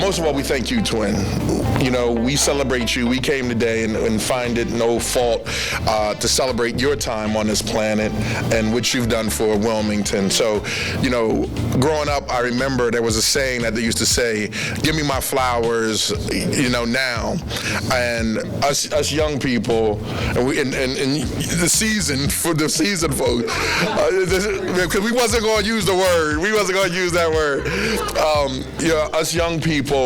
most of all, we thank you, Twin. You know, we celebrate you. We came today and find it no fault to celebrate your time on this planet and what you've done for Wilmington. So, you know, growing up, I remember there was a saying that they used to say, give me my flowers, you know, now. And us young people, and the season folks, because we wasn't going to use the word. We wasn't going to use that word. You know, us young people,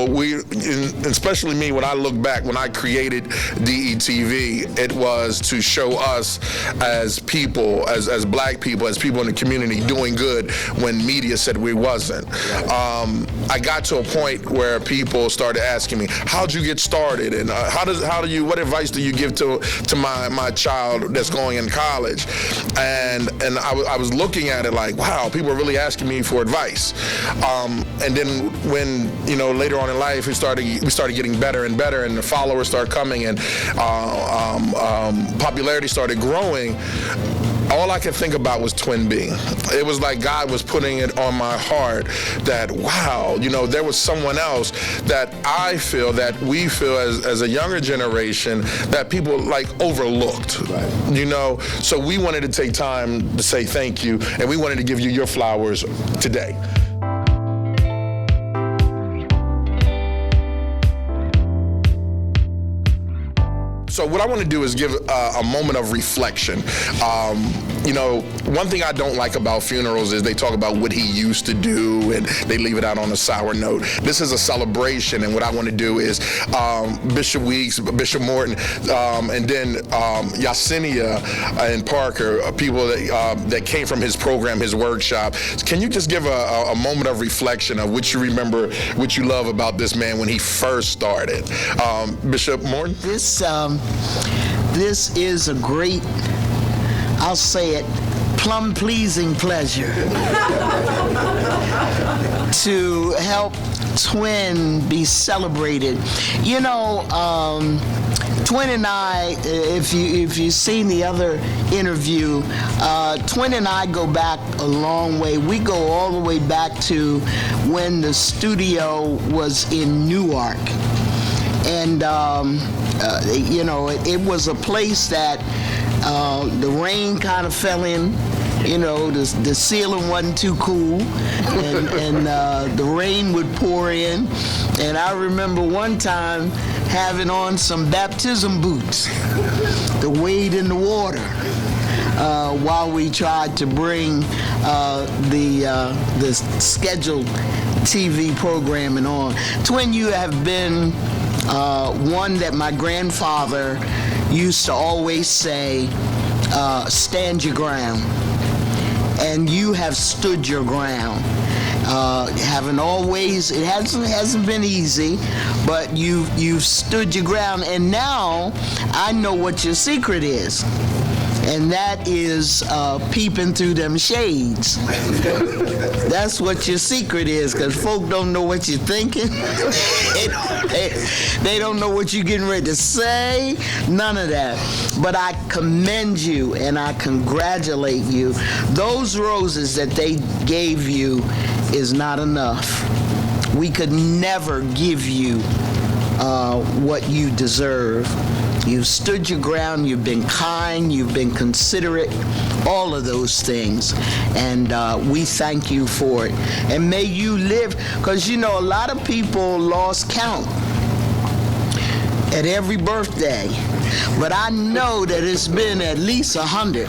especially me, when I look back, when I created DETV, it was to show us as people, as black people, as people in the community doing good when media said we wasn't. I got to a point where people started asking me, how'd you get started? And what advice do you give to my child that's going in college? And I was looking at it like, wow, people are really asking me for advice. And then when, you know, later on in life, we started getting better and better, and the followers started coming, and popularity started growing. All I could think about was Twin B. It was like God was putting it on my heart that, wow, you know, there was someone else that I feel, that we feel as a younger generation, that people like overlooked, right. You know? So we wanted to take time to say thank you, and we wanted to give you your flowers today. So what I want to do is give a moment of reflection. You know, one thing I don't like about funerals is they talk about what he used to do and they leave it out on a sour note. This is a celebration, and what I want to do is Bishop Weeks, Bishop Morton, and then Yesenia and Parker, people that came from his program, his workshop. Can you just give a moment of reflection of what you remember, what you love about this man when he first started? Bishop Morton? This is a great, I'll say it, plum-pleasing pleasure to help Twin be celebrated. You know, Twin and I, if you've seen the other interview, Twin and I go back a long way. We go all the way back to when the studio was in Newark. And, you know, it was a place that the rain kind of fell in. You know, the ceiling wasn't too cool, and the rain would pour in. And I remember one time having on some baptism boots to wade in the water while we tried to bring the scheduled TV programming on. Twin, you have been one that my grandfather used to always say, stand your ground. And you have stood your ground. Haven't always, it hasn't been easy, but you've stood your ground, and now I know what your secret is. And that is peeping through them shades. That's what your secret is, because folk don't know what you're thinking. They don't know what you're getting ready to say, none of that. But I commend you and I congratulate you. Those roses that they gave you is not enough. We could never give you what you deserve. You've stood your ground, you've been kind, you've been considerate, all of those things. And we thank you for it. And may you live, because you know, a lot of people lost count at every birthday. But I know that it's been at least 100.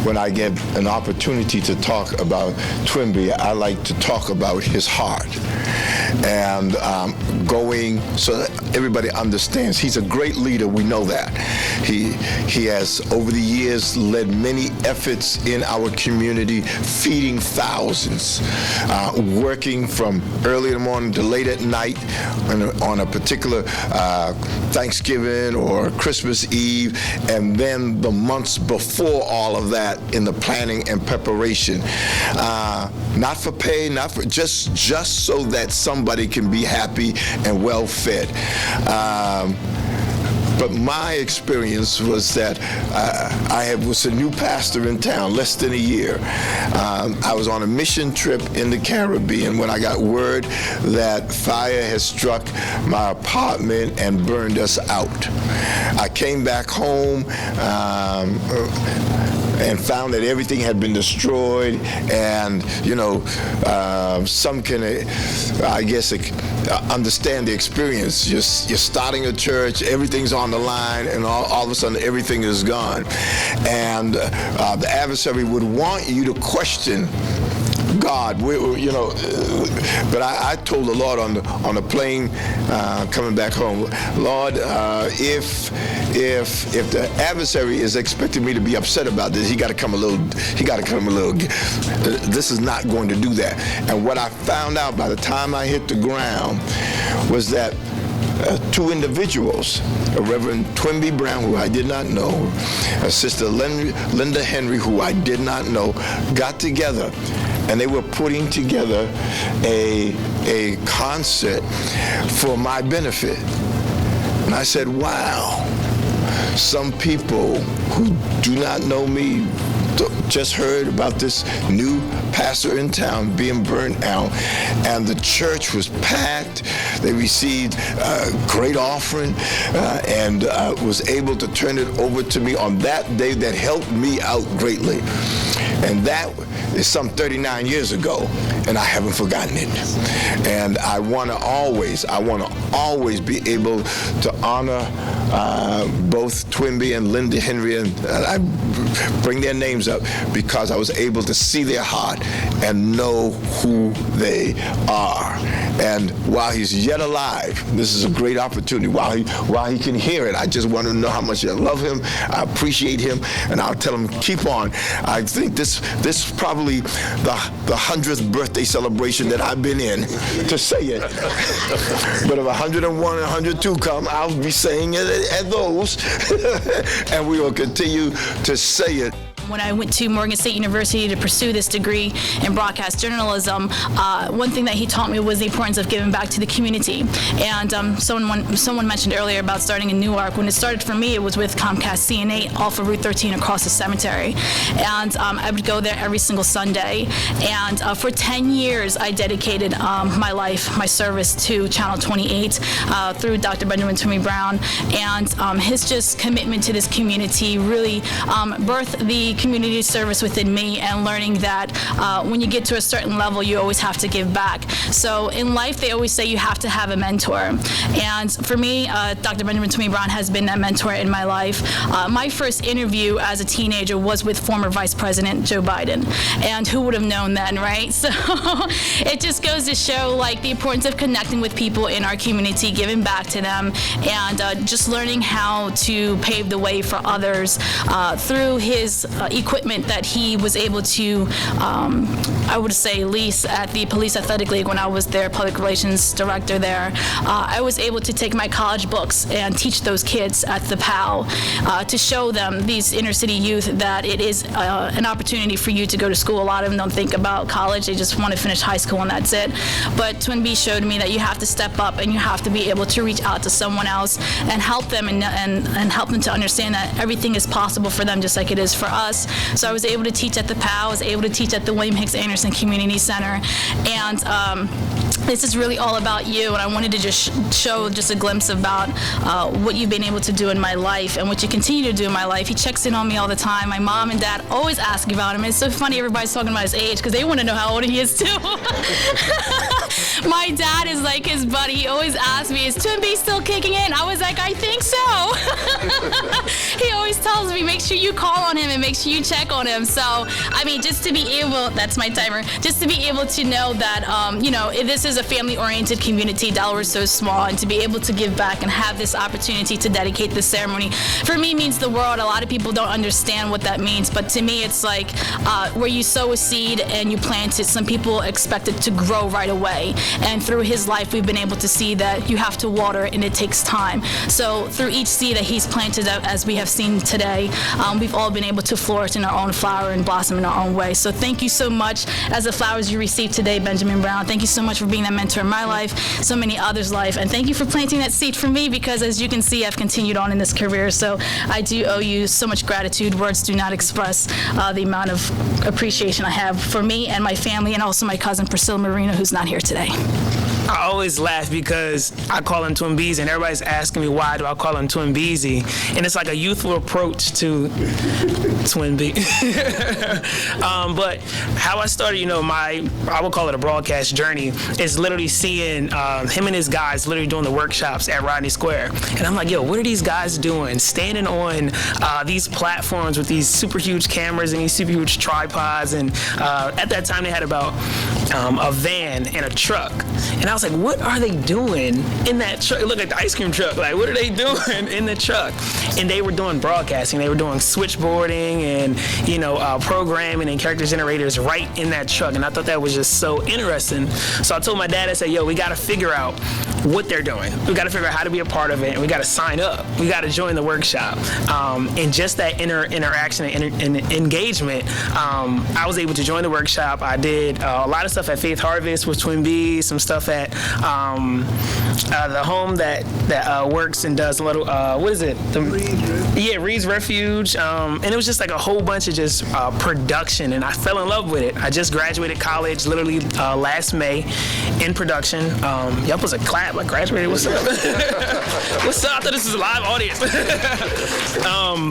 When I get an opportunity to talk about Twinby, I like to talk about his heart. And going so that everybody understands, he's a great leader, we know that. He has, over the years, led many efforts in our community, feeding thousands, working from early in the morning to late at night on a particular Thanksgiving or Christmas Eve, and then the months before all of that in the planning and preparation. Not for pay, not for just so that somebody can be happy and well fed. But my experience was that I was a new pastor in town, less than a year. I was on a mission trip in the Caribbean when I got word that fire had struck my apartment and burned us out. I came back home and found that everything had been destroyed, and some can, I guess, understand the experience. You're starting a church, everything's on the line, and all of a sudden everything is gone. And the adversary would want you to question God, but I told the Lord on the plane coming back home, Lord, if the adversary is expecting me to be upset about this, he got to come a little. This is not going to do that. And what I found out by the time I hit the ground was that two individuals, a Reverend Twinbee Brown, who I did not know, a Sister Linda Henry, who I did not know, got together, and they were putting together a concert for my benefit. And I said, wow, some people who do not know me just heard about this new pastor in town being burnt out, and the church was packed. They received a great offering and was able to turn it over to me on that day. That helped me out greatly. And that is some 39 years ago, and I haven't forgotten it. And I want to always be able to honor both Twinbee and Linda Henry, and I bring their names up because I was able to see their heart and know who they are. And while he's yet alive, this is a great opportunity. While he can hear it, I just want to know how much I love him, I appreciate him, and I'll tell him, keep on. I think this is probably the 100th birthday celebration that I've been in to say it. But if 101 and 102 come, I'll be saying it at those, and we will continue to say it. When I went to Morgan State University to pursue this degree in broadcast journalism, one thing that he taught me was the importance of giving back to the community. And someone mentioned earlier about starting in Newark. When it started for me, it was with Comcast CN8 off of Route 13 across the cemetery. And I would go there every single Sunday. And for 10 years, I dedicated my life, my service to Channel 28 through Dr. Benjamin Twinbee Brown. And his just commitment to this community really birthed the community service within me, and learning that when you get to a certain level, you always have to give back. So in life, they always say you have to have a mentor. And for me, Dr. Benjamin Twinbee Brown has been that mentor in my life. My first interview as a teenager was with former Vice President Joe Biden. And who would have known then, right? So it just goes to show the importance of connecting with people in our community, giving back to them, and just learning how to pave the way for others through his equipment that he was able to, I would say, lease at the Police Athletic League when I was their public relations director there. I was able to take my college books and teach those kids at the PAL to show them, these inner city youth, that it is an opportunity for you to go to school. A lot of them don't think about college. They just want to finish high school and that's it. But Twinbee showed me that you have to step up and you have to be able to reach out to someone else and help them and help them to understand that everything is possible for them just like it is for us. So I was able to teach at the PAL, I was able to teach at the William Hicks Anderson Community Center, and this is really all about you, and I wanted to just show just a glimpse about what you've been able to do in my life and what you continue to do in my life. He checks in on me all the time. My mom and dad always ask about him. It's so funny everybody's talking about his age because they want to know how old he is too. My dad is like his buddy. He always asks me, is Twinbee still kicking in? I was like, I think so. He always tells me, make sure you call on him and make sure you check on him. So, I mean, just to be able, that's my timer, just to be able to know that, this is a family-oriented community. Delaware's so small, and to be able to give back and have this opportunity to dedicate this ceremony, for me, means the world. A lot of people don't understand what that means, but to me, it's like where you sow a seed and you plant it, some people expect it to grow right away. way. And through his life, we've been able to see that you have to water it and it takes time. So through each seed that he's planted, as we have seen today, we've all been able to flourish in our own flower and blossom in our own way. So thank you so much as the flowers you received today, Benjamin Brown. Thank you so much for being that mentor in my life, so many others' life. And thank you for planting that seed for me, because as you can see, I've continued on in this career. So I do owe you so much gratitude. Words do not express the amount of appreciation I have for me and my family, and also my cousin Priscilla Marino, who's not here today. I always laugh because I call him Twin Beezy, and everybody's asking me why do I call him Twin Beezy, and it's like a youthful approach to Twin B. But how I started, I would call it a broadcast journey, is literally seeing him and his guys literally doing the workshops at Rodney Square, and I'm like, yo, what are these guys doing? Standing on these platforms with these super huge cameras and these super huge tripods, and at that time they had about a van and a truck. And I was like, what are they doing in that truck? Look at the ice cream truck. Like, what are they doing in the truck? And they were doing broadcasting. They were doing switchboarding and, programming and character generators right in that truck. And I thought that was just so interesting. So I told my dad, I said, yo, we got to figure out what they're doing. We got to figure out how to be a part of it, and we got to sign up. We got to join the workshop. And just that interaction and engagement, I was able to join the workshop. I did a lot of stuff at Faith Harvest with Twin B, some stuff at the home that works and does a little, what is it? Reed's Refuge. And it was just like a whole bunch of just production, and I fell in love with it. I just graduated college literally last May in production. Yup, was a clap. I graduated. What's up? What's up? I thought this was a live audience.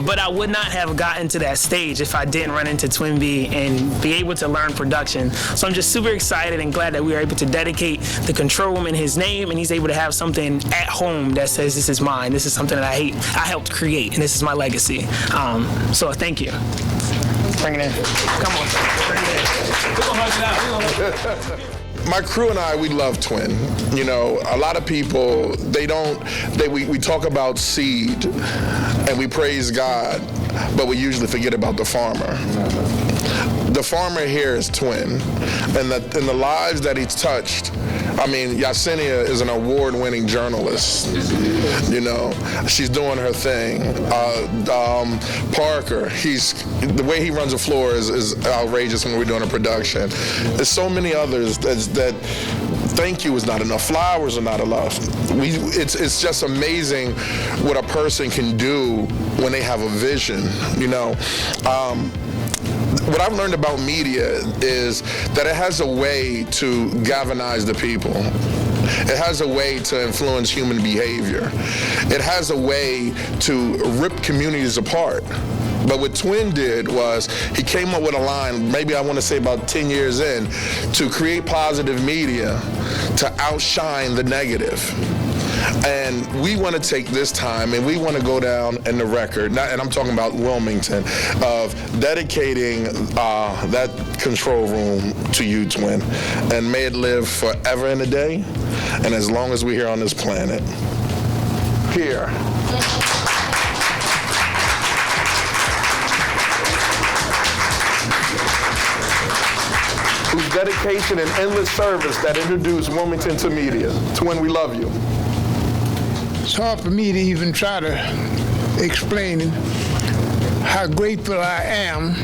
But I would not have gotten to that stage if I didn't run into Twin B and be able to learn production. So I'm just super excited and glad that we were able to dedicate the control room in his name, and he's able to have something at home that says, this is mine. This is something that I helped create, and this is my legacy. So thank you. Bring it in. Come on. Bring it in. We're gonna hug it out. My crew and I, we love Twin. A lot of people, we talk about seed and we praise God, but we usually forget about the farmer. The farmer here is Twin, and the lives that he's touched. I mean, Yesenia is an award-winning journalist. She's doing her thing. Parker, the way he runs the floor is outrageous when we're doing a production. There's so many others that thank you is not enough. Flowers are not enough. It's just amazing what a person can do when they have a vision. What I've learned about media is that it has a way to galvanize the people. It has a way to influence human behavior. It has a way to rip communities apart. But what Twin did was he came up with a line, maybe I want to say about 10 years in, to create positive media to outshine the negative. And we want to take this time and we want to go down in the record, and I'm talking about Wilmington, of dedicating that control room to you, Twin. And may it live forever and a day, and as long as we're here on this planet. Here. Whose dedication and endless service that introduced Wilmington to media. Twin, we love you. It's hard for me to even try to explain how grateful I am,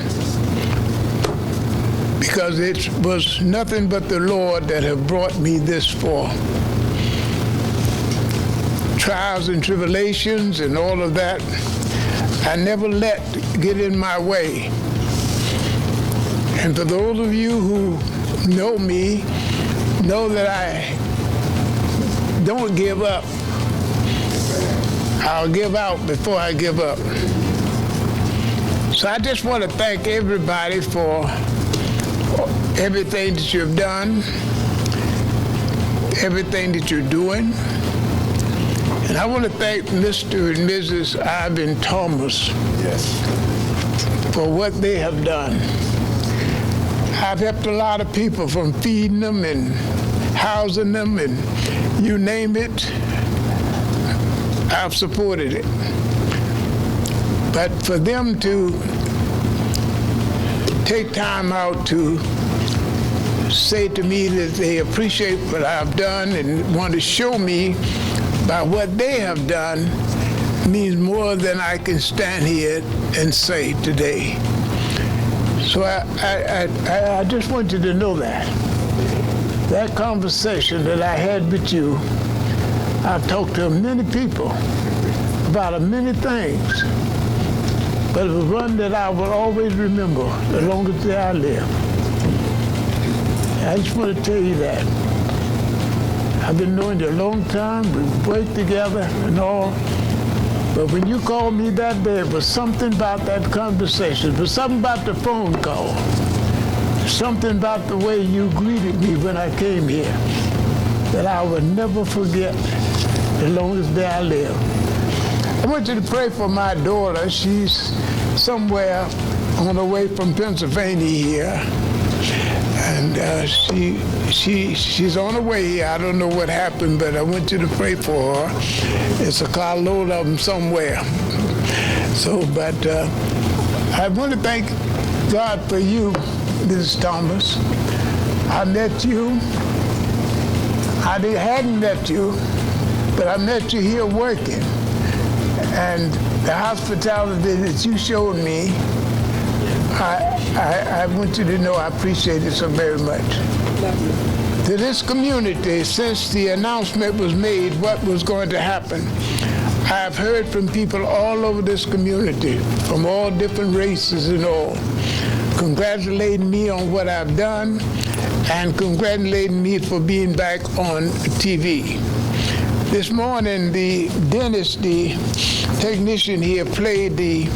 because it was nothing but the Lord that have brought me this far. Trials and tribulations and all of that, I never let get in my way. And for those of you who know me, know that I don't give up. I'll give out before I give up. So I just want to thank everybody for everything that you've done, everything that you're doing. And I want to thank Mr. and Mrs. Ivan Thomas for what they have done. I've helped a lot of people, from feeding them and housing them and you name it. I've supported it. But for them to take time out to say to me that they appreciate what I've done and want to show me by what they have done means more than I can stand here and say today. So I just want you to know that conversation that I had with you, I've talked to many people about many things, but it was one that I will always remember as long as I live. I just want to tell you that. I've been knowing you a long time, we've worked together and all, but when you called me that day, it was something about that conversation, it was something about the phone call, something about the way you greeted me when I came here that I will never forget as long as I live. I want you to pray for my daughter. She's somewhere on her way from Pennsylvania here. And she's on her way here. I don't know what happened, but I want you to pray for her. It's a carload of them somewhere. So, but I want to thank God for you, Mrs. Thomas. I met you. I hadn't met you, but I met you here working. And the hospitality that you showed me, I want you to know I appreciate it so very much. To this community, since the announcement was made what was going to happen, I have heard from people all over this community, from all different races and all, congratulating me on what I've done and congratulating me for being back on TV. This morning, the dentist, the technician here, played the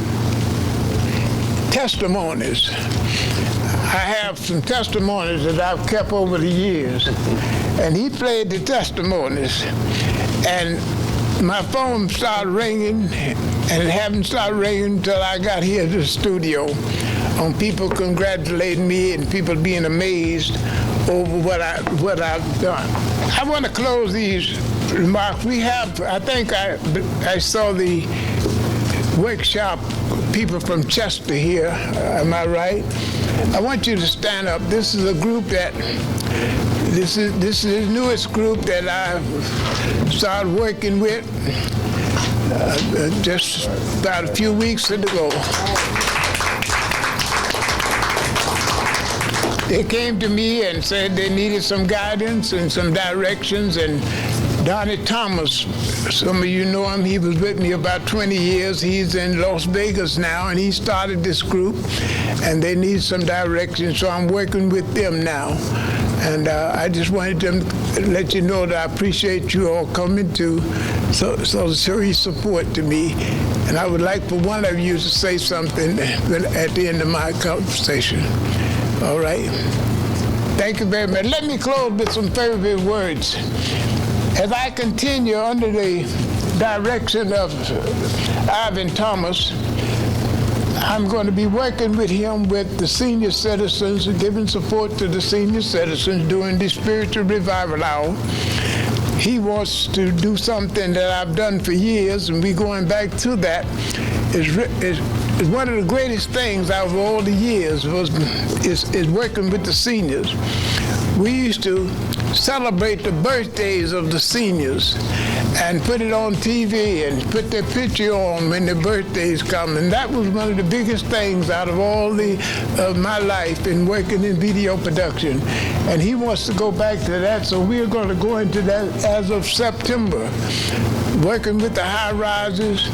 testimonies. I have some testimonies that I've kept over the years, and he played the testimonies, and my phone started ringing, and it hadn't started ringing until I got here to the studio, on people congratulating me and people being amazed over what I've done. I want to close these remarks. We have, I think I saw the workshop people from Chester here. Am I right? I want you to stand up. This is a group that, this is the newest group that I've started working with just about a few weeks ago. They came to me and said they needed some guidance and some directions, and Donnie Thomas, some of you know him, he was with me about 20 years. He's in Las Vegas now, and he started this group, and they need some direction, so I'm working with them now. And I just wanted to let you know that I appreciate you all coming to show your support to me. And I would like for one of you to say something at the end of my conversation. All right? Thank you very much. Let me close with some favorite words. As I continue under the direction of Ivan Thomas, I'm going to be working with him with the senior citizens, giving support to the senior citizens during the spiritual revival hour. He wants to do something that I've done for years, and we're going back to that. Is one of the greatest things out of all the years is working with the seniors. We used to celebrate the birthdays of the seniors and put it on TV and put their picture on when their birthdays come. And that was one of the biggest things out of all of my life in working in video production. And he wants to go back to that, so we're going to go into that as of September, working with the high rises,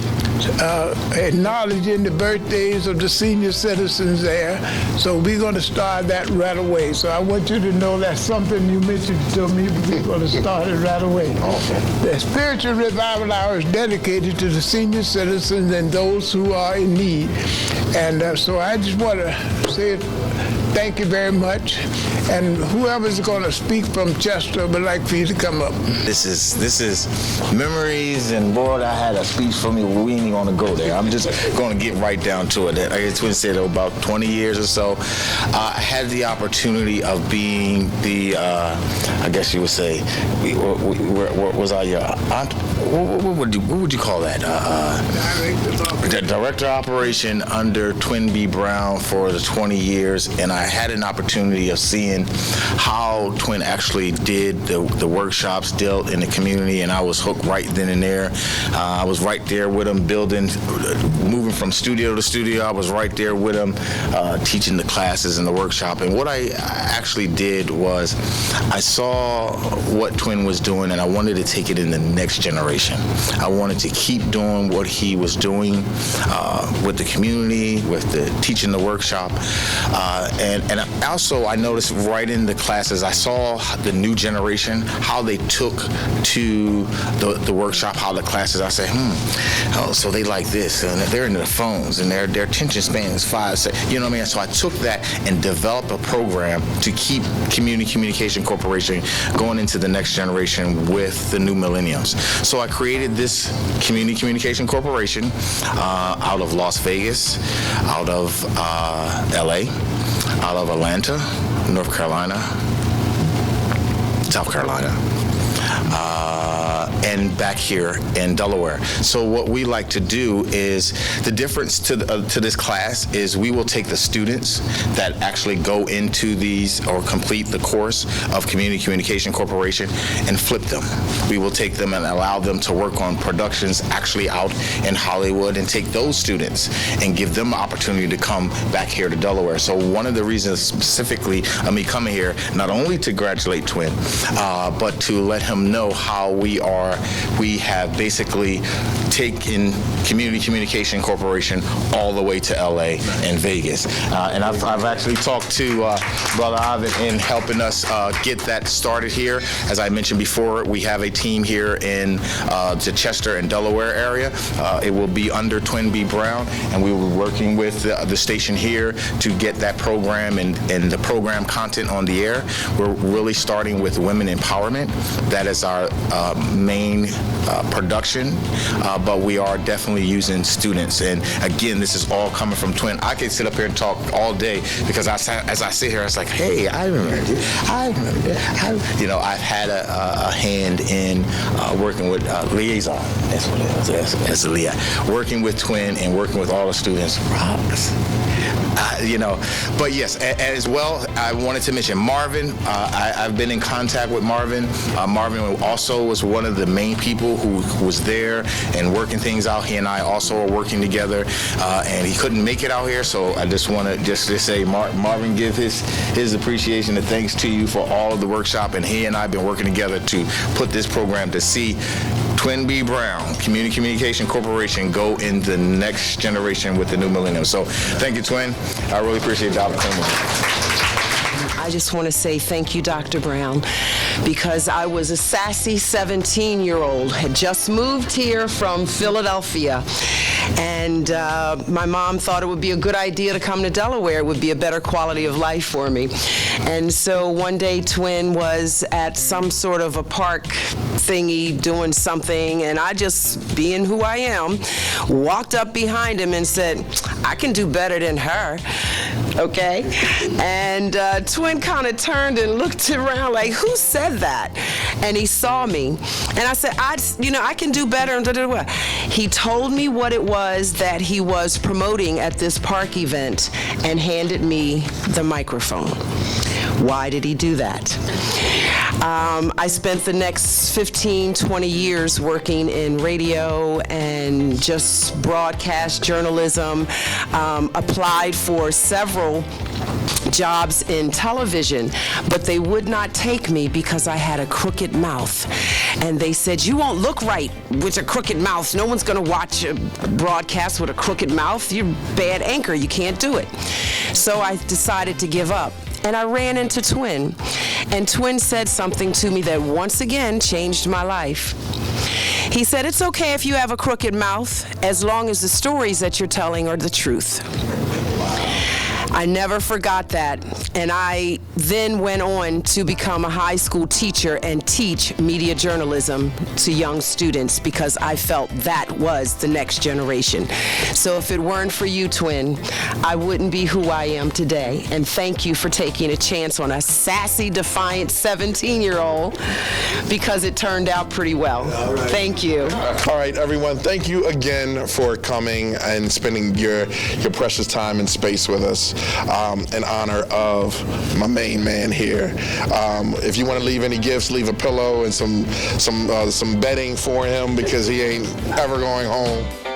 acknowledging the birthdays of the senior citizens there. So we're going to start that right away. So I want you to know that's something you mentioned to me, but we're going to start it right away. The spiritual revival hour is dedicated to the senior citizens and those who are in need. And so I just want to say thank you very much. And whoever's going to speak from Chester, I would like for you to come up. This is memories, and boy, I had a speech for me. We ain't even going to go there. I'm just going to get right down to it. I guess we said about 20 years or so. I had the opportunity of being the, I guess you would say, was I your aunt? What would you call that? The director of operation under Twin B. Brown for the 20 years, and I had an opportunity of seeing how Twin actually did the workshops, dealt in the community, and I was hooked right then and there. I was right there with him, moving from studio to studio. I was right there with him, teaching the classes and the workshop. And what I actually did was I saw what Twin was doing, and I wanted to take it in the next generation. I wanted to keep doing what he was doing with the community, with the teaching the workshop. And also I noticed right in the classes, I saw the new generation, how they took to the workshop, how the classes, I said, oh, so they like this, and they're in their phones, and their attention span is 5 seconds. You know what I mean? So I took that and developed a program to keep Community Communication Corporation going into the next generation with the new millenniums. So I created this Community Communication Corporation out of Las Vegas, out of LA, out of Atlanta, North Carolina, South Carolina, and back here in Delaware. So what we like to do is, the difference to this class is we will take the students that actually go into these or complete the course of Community Communication Corporation and flip them. We will take them and allow them to work on productions actually out in Hollywood, and take those students and give them an opportunity to come back here to Delaware. So one of the reasons specifically of me coming here, not only to congratulate Twin, but to let him know how we have basically taken Community Communication Corporation all the way to LA and Vegas. And I've actually talked to Brother Ivan in helping us get that started here. As I mentioned before, we have a team here in the Chester and Delaware area. It will be under Twin B. Brown, and we will be working with the station here to get that program and the program content on the air. We're really starting with women empowerment. That is our main production, but we are definitely using students. And again, this is all coming from Twin. I could sit up here and talk all day, because as I sit here, it's like, hey, I remember you. I remember that. I've had a hand in working with liaison. That's what it is. That's a liaison. Working with Twin and working with all the students. But yes, as well, I wanted to mention Marvin. I've been in contact with Marvin. Marvin also was one of the main people who was there and working things out. He and I also are working together, and he couldn't make it out here, so I just want to say, Marvin, give his appreciation and thanks to you for all of the workshop, and he and I have been working together to put this program to see Twin B. Brown, Community Communication Corporation, go in the next generation with the new millennium. So thank you, Twin. I really appreciate the opportunity. I just want to say thank you, Dr. Brown, because I was a sassy 17-year-old, had just moved here from Philadelphia, and my mom thought it would be a good idea to come to Delaware. It would be a better quality of life for me. And so one day Twin was at some sort of a park thingy doing something, and I, just being who I am, walked up behind him and said, I can do better than her, okay? And Twin kind of turned and looked around like, who said that? And he saw me, and I said, I can do better. And he told me what it was that he was promoting at this park event and handed me the microphone. Why did he do that? I spent the next 15, 20 years working in radio and just broadcast journalism, applied for several jobs in television, but they would not take me because I had a crooked mouth. And they said, you won't look right with a crooked mouth. No one's going to watch a broadcast with a crooked mouth. You're a bad anchor. You can't do it. So I decided to give up. And I ran into Twin. And Twin said something to me that once again changed my life. He said, it's okay if you have a crooked mouth, as long as the stories that you're telling are the truth. I never forgot that, and I then went on to become a high school teacher and teach media journalism to young students, because I felt that was the next generation. So if it weren't for you, Twin, I wouldn't be who I am today. And thank you for taking a chance on a sassy, defiant 17-year-old, because it turned out pretty well. Right. Thank you. All right, everyone, thank you again for coming and spending your precious time and space with us. in honor of my main man here. If you want to leave any gifts, leave a pillow and some bedding for him because he ain't ever going home.